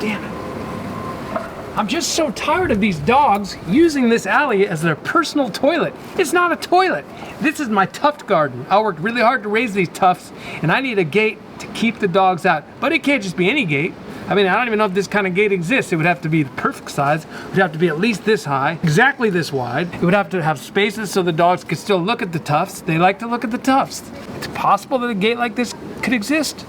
Damn it. I'm just so tired of these dogs using this alley as their personal toilet. It's not a toilet. This is my tuft garden. I worked really hard to raise these tufts, and I need a gate to keep the dogs out. But it can't just be any gate. I mean, I don't even know if this kind of gate exists. It would have to be the perfect size. It would have to be at least this high, exactly this wide. It would have to have spaces so the dogs could still look at the tufts. They like to look at the tufts. It's possible that a gate like this could exist.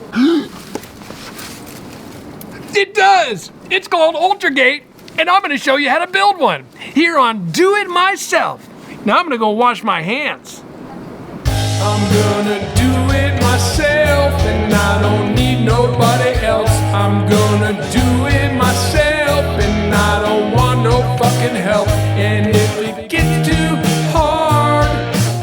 It does! It's called UltraGate, and I'm gonna show you how to build one here on Do It Myself. Now I'm gonna go wash my hands. I'm gonna do it myself, and I don't need nobody else. I'm gonna do it myself, and I don't want no fucking help. And if it gets too hard,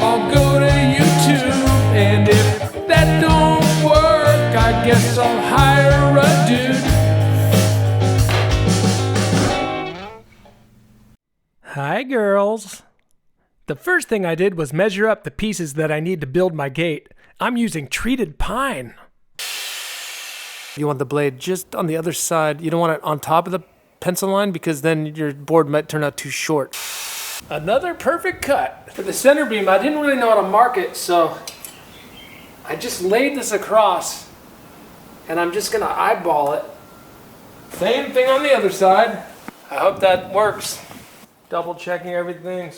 I'll go to YouTube. And if that don't work, I guess I'll hire a dude. Hi, girls. The first thing I did was measure up the pieces that I need to build my gate. I'm using treated pine. You want the blade just on the other side. You don't want it on top of the pencil line because then your board might turn out too short. Another perfect cut. For the center beam, I didn't really know how to mark it, so I just laid this across, and I'm just gonna eyeball it. Same thing on the other side. I hope that works. Double checking everything.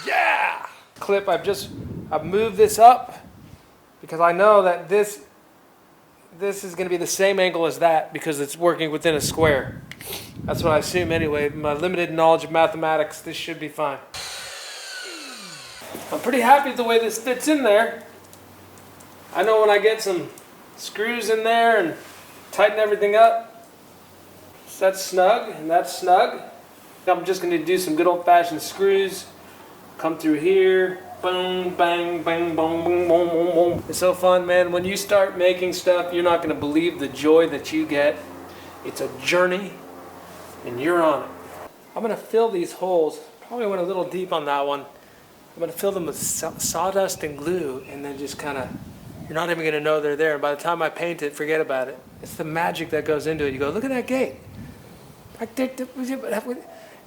Yeah! Clip, I've moved this up because I know that this is going to be the same angle as that because it's working within a square. That's what I assume anyway. My limited knowledge of mathematics, this should be fine. I'm pretty happy with the way this fits in there. I know when I get some screws in there and tighten everything up, so that's snug and that's snug. I'm just going to do some good old-fashioned screws. Come through here, boom, bang, bang, boom, boom, boom, boom, boom. It's so fun, man. When you start making stuff, you're not going to believe the joy that you get. It's a journey, and you're on it. I'm going to fill these holes. Probably went a little deep on that one. I'm going to fill them with sawdust and glue, and then just kind of, you're not even going to know they're there. And by the time I paint it, forget about it. It's the magic that goes into it. You go, look at that gate.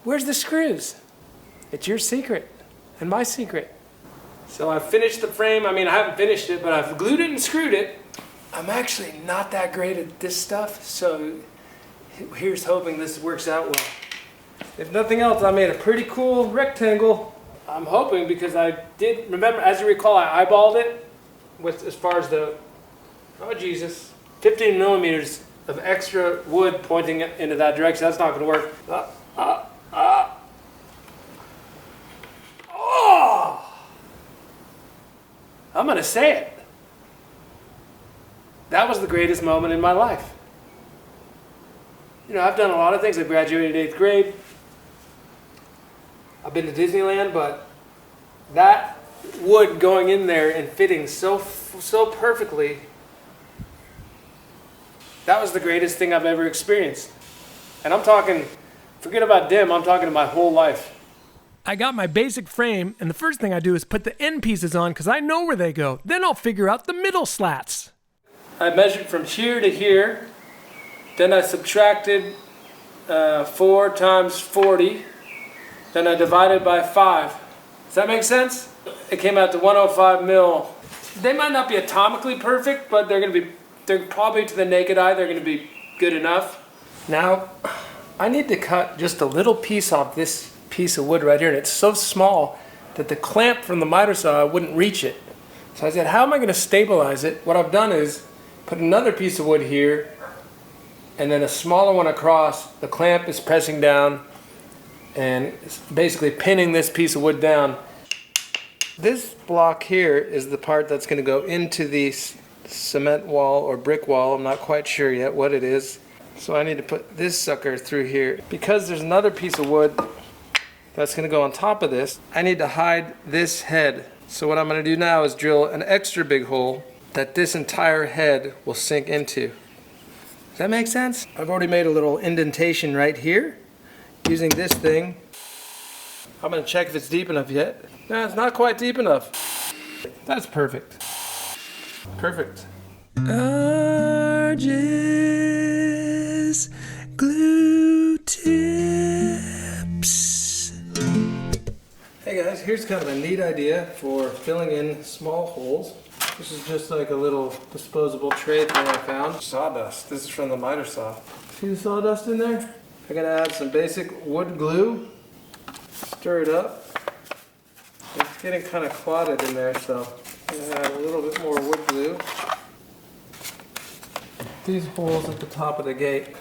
Where's the screws? It's your secret and my secret. So I finished the frame. I mean, I haven't finished it, but I've glued it and screwed it. I'm actually not that great at this stuff, so here's hoping this works out well. If nothing else, I made a pretty cool rectangle. I'm hoping because I did, remember, as you recall, I eyeballed it with as far as the, oh Jesus, 15 millimeters of extra wood pointing into that direction. That's not gonna work. I'm gonna say it. That was the greatest moment in my life. You know, I've done a lot of things. I graduated 8th grade. I've been to Disneyland, but that wood going in there and fitting so perfectly, that was the greatest thing I've ever experienced. And I'm talking, forget about dim, I'm talking to my whole life. I got my basic frame, and the first thing I do is put the end pieces on because I know where they go. Then I'll figure out the middle slats. I measured from here to here. Then I subtracted 4 times 40. Then I divided by 5. Does that make sense? It came out to 105 mil. They might not be atomically perfect, but they're probably to the naked eye, they're gonna be good enough. Now, I need to cut just a little piece off this piece of wood right here, and it's so small that the clamp from the miter saw wouldn't reach it. So I said, how am I going to stabilize it? What I've done is put another piece of wood here and then a smaller one across. The clamp is pressing down and it's basically pinning this piece of wood down. This block here is the part that's going to go into the cement wall or brick wall. I'm not quite sure yet what it is. So I need to put this sucker through here. Because there's another piece of wood that's going to go on top of this, I need to hide this head. So what I'm going to do now is drill an extra big hole that this entire head will sink into. Does that make sense? I've already made a little indentation right here using this thing. I'm going to check if it's deep enough yet. No, it's not quite deep enough. That's perfect. Perfect. Arches glue. here's kind of a neat idea for filling in small holes. This is just like a little disposable tray thing I found. Sawdust. This is from the miter saw. See the sawdust in there? I'm gonna add some basic wood glue. Stir it up. It's getting kind of clotted in there, so I'm gonna add a little bit more wood glue. These holes at the top of the gate.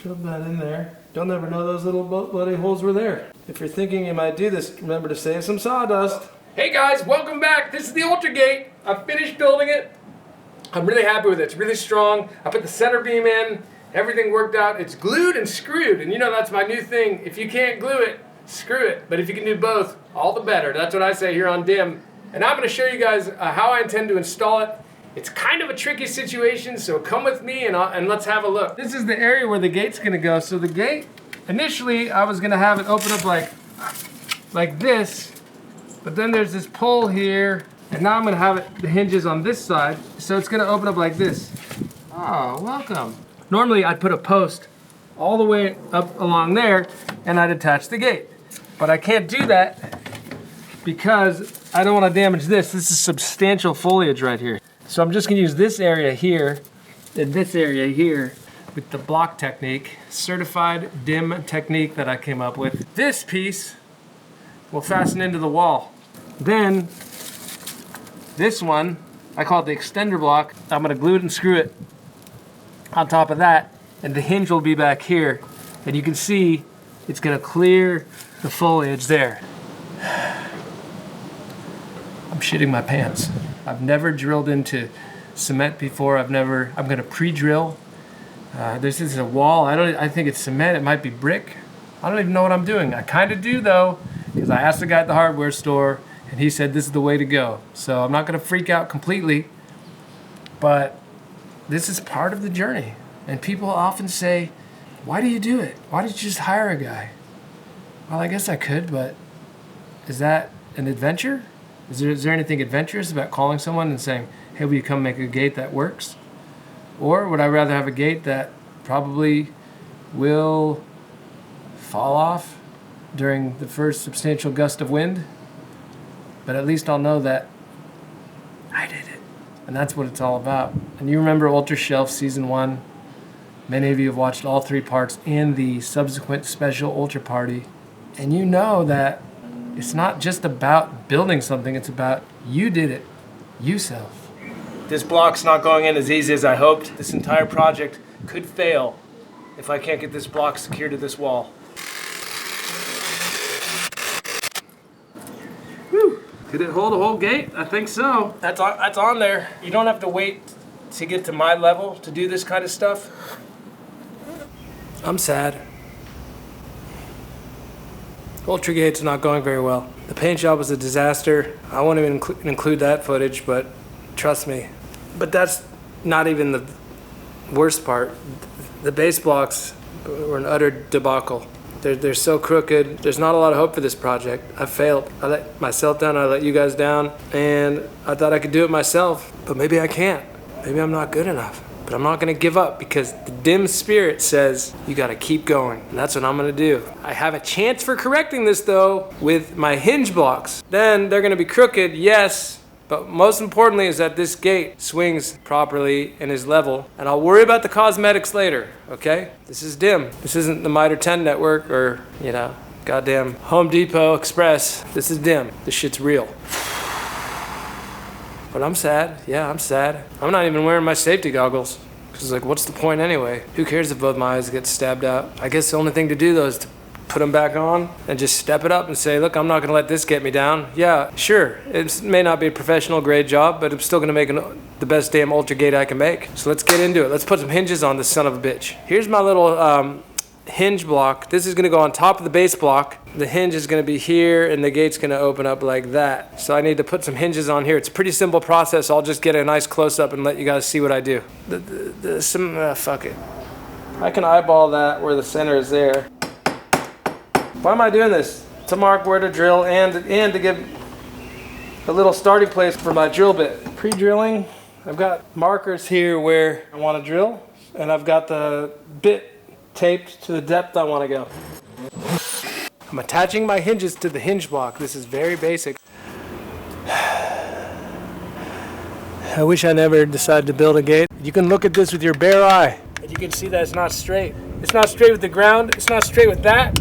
Shove that in there. You'll never know those little bloody holes were there. If you're thinking you might do this, remember to save some sawdust. Hey guys, welcome back. This is the Ultra Gate. I finished building it. I'm really happy with it. It's really strong. I put the center beam in. Everything worked out. It's glued and screwed. And you know that's my new thing. If you can't glue it, screw it. But if you can do both, all the better. That's what I say here on DIM. And I'm going to show you guys how I intend to install it. It's kind of a tricky situation, so come with me and let's have a look. This is the area where the gate's going to go. So the gate, initially I was going to have it open up like this. But then there's this pole here, and now I'm gonna have the hinges on this side, so it's gonna open up like this. Oh, welcome. Normally I'd put a post all the way up along there, and I'd attach the gate. But I can't do that because I don't wanna damage this. This is substantial foliage right here. So I'm just gonna use this area here and this area here with the block technique, certified DIM technique that I came up with. This piece will fasten into the wall. Then, this one, I call it the extender block. I'm gonna glue it and screw it on top of that, and the hinge will be back here. And you can see it's gonna clear the foliage there. I'm shitting my pants. I've never drilled into cement before. I'm gonna pre-drill. This is a wall. I think it's cement, it might be brick. I don't even know what I'm doing. I kinda do though, because I asked the guy at the hardware store and he said this is the way to go. So I'm not gonna freak out completely, but this is part of the journey. And people often say, why do you do it? Why did you just hire a guy? Well, I guess I could, but is that an adventure? Is there anything adventurous about calling someone and saying, hey, will you come make a gate that works? Or would I rather have a gate that probably will fall off during the first substantial gust of wind, but at least I'll know that I did it. And that's what it's all about. And you remember Ultra Shelf Season 1. Many of you have watched all 3 parts and the subsequent special Ultra Party. And you know that it's not just about building something, it's about you did it, yourself. This block's not going in as easy as I hoped. This entire project could fail if I can't get this block secured to this wall. Could it hold a whole gate? I think so. That's on there. You don't have to wait to get to my level to do this kind of stuff. I'm sad. Ultra Gate's not going very well. The paint job was a disaster. I won't even include that footage, but trust me. But that's not even the worst part. The base blocks were an utter debacle. They're so crooked. There's not a lot of hope for this project. I failed. I let myself down, I let you guys down, and I thought I could do it myself, but maybe I can't. Maybe I'm not good enough. But I'm not gonna give up because the DIM spirit says you gotta keep going, and that's what I'm gonna do. I have a chance for correcting this though with my hinge blocks. Then they're gonna be crooked, yes, but most importantly is that this gate swings properly and is level, and I'll worry about the cosmetics later, okay? This is DIM. This isn't the Miter 10 network or, you know, goddamn Home Depot Express. This is DIM. This shit's real. But I'm sad. Yeah, I'm sad. I'm not even wearing my safety goggles. Because, like, what's the point anyway? Who cares if both my eyes get stabbed out? I guess the only thing to do, though, is to put them back on and just step it up and say, look, I'm not going to let this get me down. Yeah, sure. It may not be a professional grade job, but I'm still going to make the best damn Ultra Gate I can make. So let's get into it. Let's put some hinges on this son of a bitch. Here's my little hinge block. This is going to go on top of the base block. The hinge is going to be here, and the gate's going to open up like that. So I need to put some hinges on here. It's a pretty simple process. I'll just get a nice close-up and let you guys see what I do. Fuck it. I can eyeball that where the center is there. Why am I doing this? To mark where to drill and to give a little starting place for my drill bit. Pre-drilling, I've got markers here where I want to drill, and I've got the bit taped to the depth I want to go. I'm attaching my hinges to the hinge block. This is very basic. I wish I never decided to build a gate. You can look at this with your bare eye, and you can see that it's not straight. It's not straight with the ground. It's not straight with that.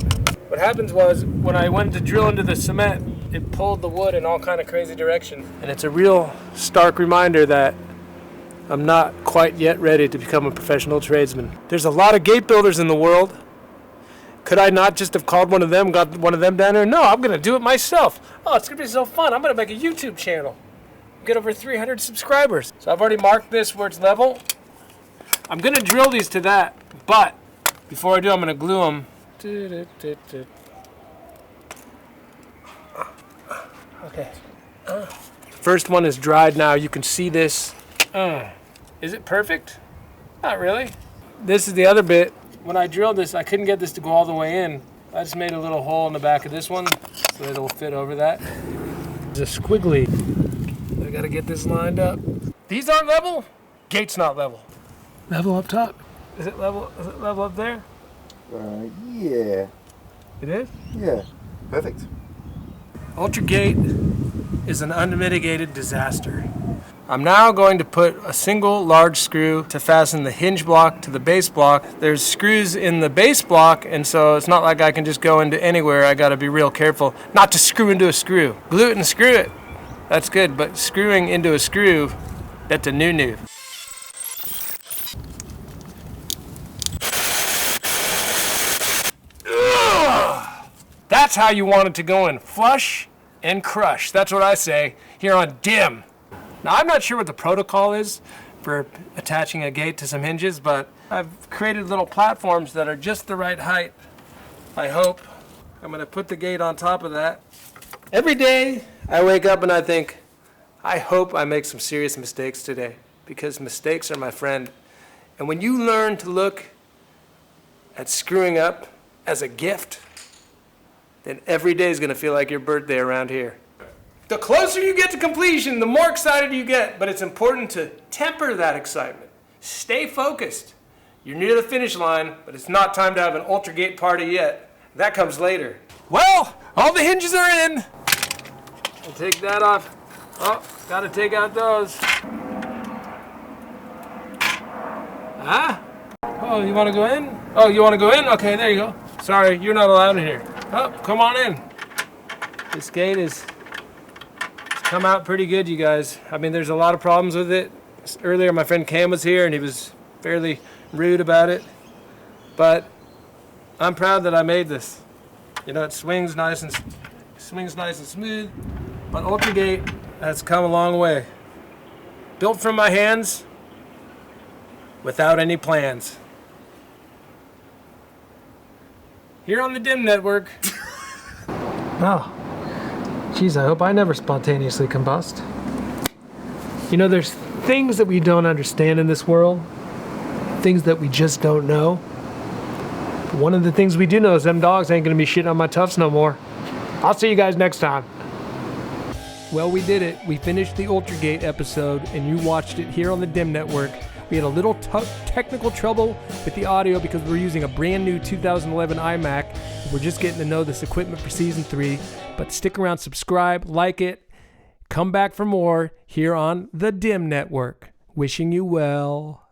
What happens was, when I went to drill into the cement, it pulled the wood in all kind of crazy direction. And it's a real stark reminder that I'm not quite yet ready to become a professional tradesman. There's a lot of gate builders in the world. Could I not just have called one of them, got one of them down there? No, I'm gonna do it myself. Oh, it's gonna be so fun. I'm gonna make a YouTube channel. Get over 300 subscribers. So I've already marked this where it's level. I'm gonna drill these to that, but before I do, I'm gonna glue them. Okay. First one is dried now. You can see this. Is it perfect? Not really. This is the other bit. When I drilled this, I couldn't get this to go all the way in. I just made a little hole in the back of this one so that it'll fit over that. It's a squiggly. I gotta get this lined up. These aren't level. Gate's not level. Level up top. Is it level? Is it level up there? Yeah. It is? Yeah. Perfect. Ultra Gate is an unmitigated disaster. I'm now going to put a single large screw to fasten the hinge block to the base block. There's screws in the base block, and so it's not like I can just go into anywhere. I gotta be real careful not to screw into a screw. Glue it and screw it. That's good, but screwing into a screw, that's a new. That's how you want it to go in. Flush and crush. That's what I say here on DIM. Now, I'm not sure what the protocol is for attaching a gate to some hinges, but I've created little platforms that are just the right height, I hope. I'm gonna put the gate on top of that. Every day, I wake up and I think, I hope I make some serious mistakes today, because mistakes are my friend. And when you learn to look at screwing up as a gift, then every day is gonna feel like your birthday around here. The closer you get to completion, the more excited you get, but it's important to temper that excitement. Stay focused. You're near the finish line, but it's not time to have an Ultra Gate party yet. That comes later. Well, all the hinges are in. I'll take that off. Oh, gotta take out those. Huh? Oh, you wanna go in? Oh, you wanna go in? Okay, there you go. Sorry, you're not allowed in here. Oh, come on in. This gate is come out pretty good, you guys. I mean, there's a lot of problems with it. Earlier, my friend Cam was here, and he was fairly rude about it. But I'm proud that I made this. You know, it swings nice and smooth. But Ultra Gate has come a long way. Built from my hands, without any plans. Here on the DIM network. Oh. Geez, I hope I never spontaneously combust. You know, there's things that we don't understand in this world, things that we just don't know. But one of the things we do know is them dogs ain't gonna be shitting on my tufts no more. I'll see you guys next time. Well, we did it. We finished the Ultra Gate episode, and you watched it here on the DIM network. We had a little technical trouble with the audio because we're using a brand new 2011 iMac. We're just getting to know this equipment for season 3. But stick around, subscribe, like it. Come back for more here on the DIM network. Wishing you well.